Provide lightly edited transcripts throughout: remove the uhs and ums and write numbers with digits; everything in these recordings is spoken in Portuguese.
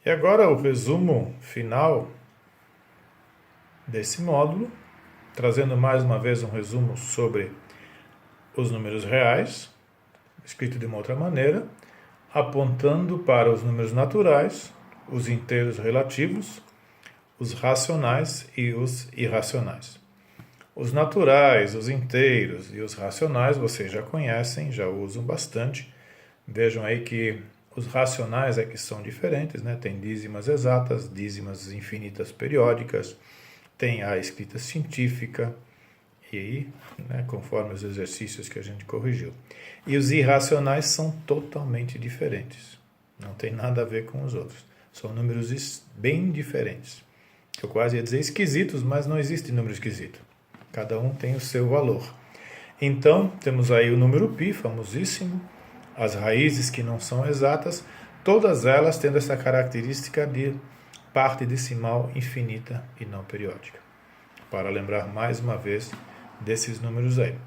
E agora o resumo final desse módulo, trazendo mais uma vez um resumo sobre os números reais, escrito de uma outra maneira, apontando para os números naturais, os inteiros relativos, os racionais e os irracionais. Os naturais, os inteiros e os racionais vocês já conhecem, já usam bastante. Vejam aí que os racionais é que são diferentes, né? Tem dízimas exatas, dízimas infinitas periódicas, tem a escrita científica, e né, conforme os exercícios que a gente corrigiu. E os irracionais são totalmente diferentes. Não tem nada a ver com os outros. São números bem diferentes. Eu quase ia dizer esquisitos, mas não existe número esquisito. Cada um tem o seu valor. Então, temos aí o número π, famosíssimo, as raízes que não são exatas, todas elas tendo essa característica de parte decimal infinita e não periódica. Para lembrar mais uma vez desses números aí.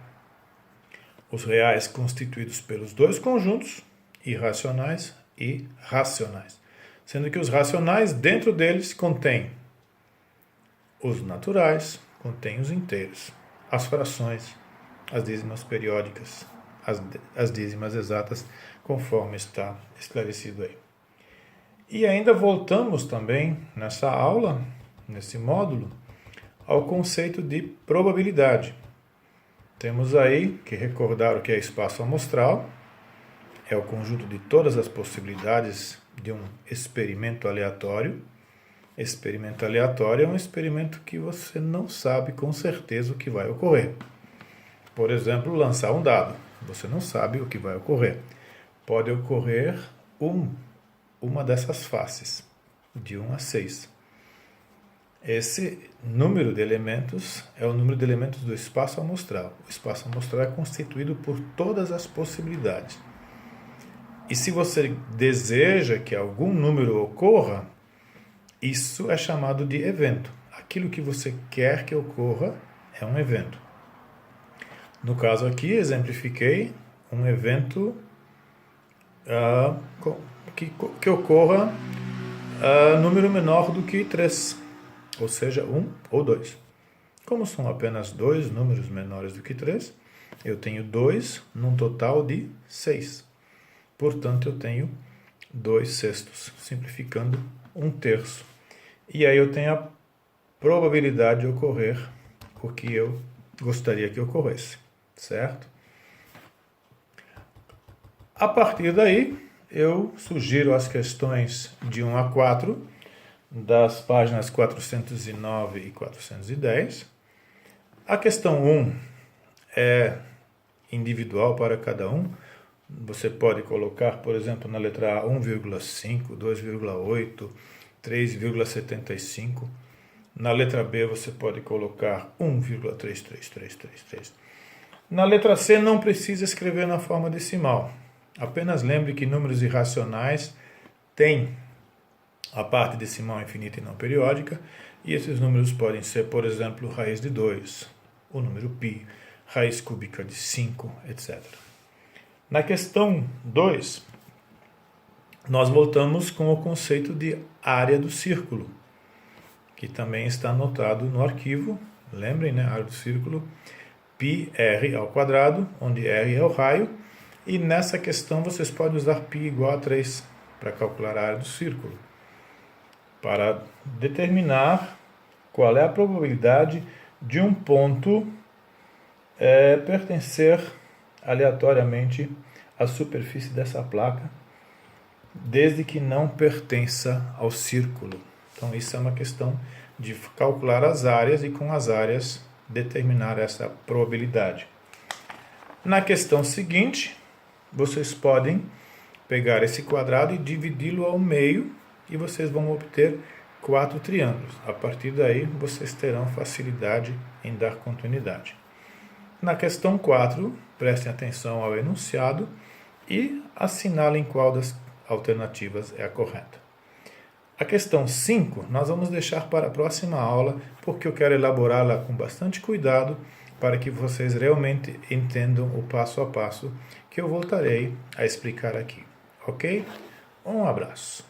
Os reais constituídos pelos dois conjuntos, irracionais e racionais. Sendo que os racionais, dentro deles, contêm os naturais, contêm os inteiros, as frações, as dízimas periódicas, as dízimas exatas, conforme está esclarecido aí. E ainda voltamos também nessa aula, nesse módulo, ao conceito de probabilidade. Temos aí que recordar o que é espaço amostral, é o conjunto de todas as possibilidades de um experimento aleatório. Experimento aleatório é um experimento que você não sabe com certeza o que vai ocorrer. Por exemplo, lançar um dado. Você não sabe o que vai ocorrer. Pode ocorrer uma dessas faces, de 1 a 6. Esse número de elementos é o número de elementos do espaço amostral. O espaço amostral é constituído por todas as possibilidades. E se você deseja que algum número ocorra, isso é chamado de evento. Aquilo que você quer que ocorra é um evento. No caso aqui, exemplifiquei um evento que ocorra número menor do que 3, ou seja, 1 ou 2. Como são apenas dois números menores do que 3, eu tenho 2 num total de 6. Portanto, eu tenho 2/6, simplificando 1/3. E aí eu tenho a probabilidade de ocorrer o que eu gostaria que ocorresse, certo? A partir daí, eu sugiro as questões de 1 a 4, das páginas 409 e 410. A questão 1 é individual para cada um. Você pode colocar, por exemplo, na letra A 1,5, 2,8, 3,75. Na letra B você pode colocar 1,33333. Na letra C não precisa escrever na forma decimal. Apenas lembre que números irracionais têm a parte decimal infinita e não periódica, e esses números podem ser, por exemplo, raiz de 2, o número π, raiz cúbica de 5, etc. Na questão 2, nós voltamos com o conceito de área do círculo, que também está anotado no arquivo. Lembrem, né? Área do círculo, πr ao quadrado, onde r é o raio, e nessa questão vocês podem usar π igual a 3 para calcular a área do círculo, para determinar qual é a probabilidade de um ponto pertencer aleatoriamente à superfície dessa placa, desde que não pertença ao círculo. Então isso é uma questão de calcular as áreas e com as áreas determinar essa probabilidade. Na questão seguinte, vocês podem pegar esse quadrado e dividi-lo ao meio e vocês vão obter 4 triângulos. A partir daí, vocês terão facilidade em dar continuidade. Na questão 4, prestem atenção ao enunciado e assinalem qual das alternativas é a correta. A questão 5, nós vamos deixar para a próxima aula, porque eu quero elaborá-la com bastante cuidado, para que vocês realmente entendam o passo a passo que eu voltarei a explicar aqui. Ok? Um abraço.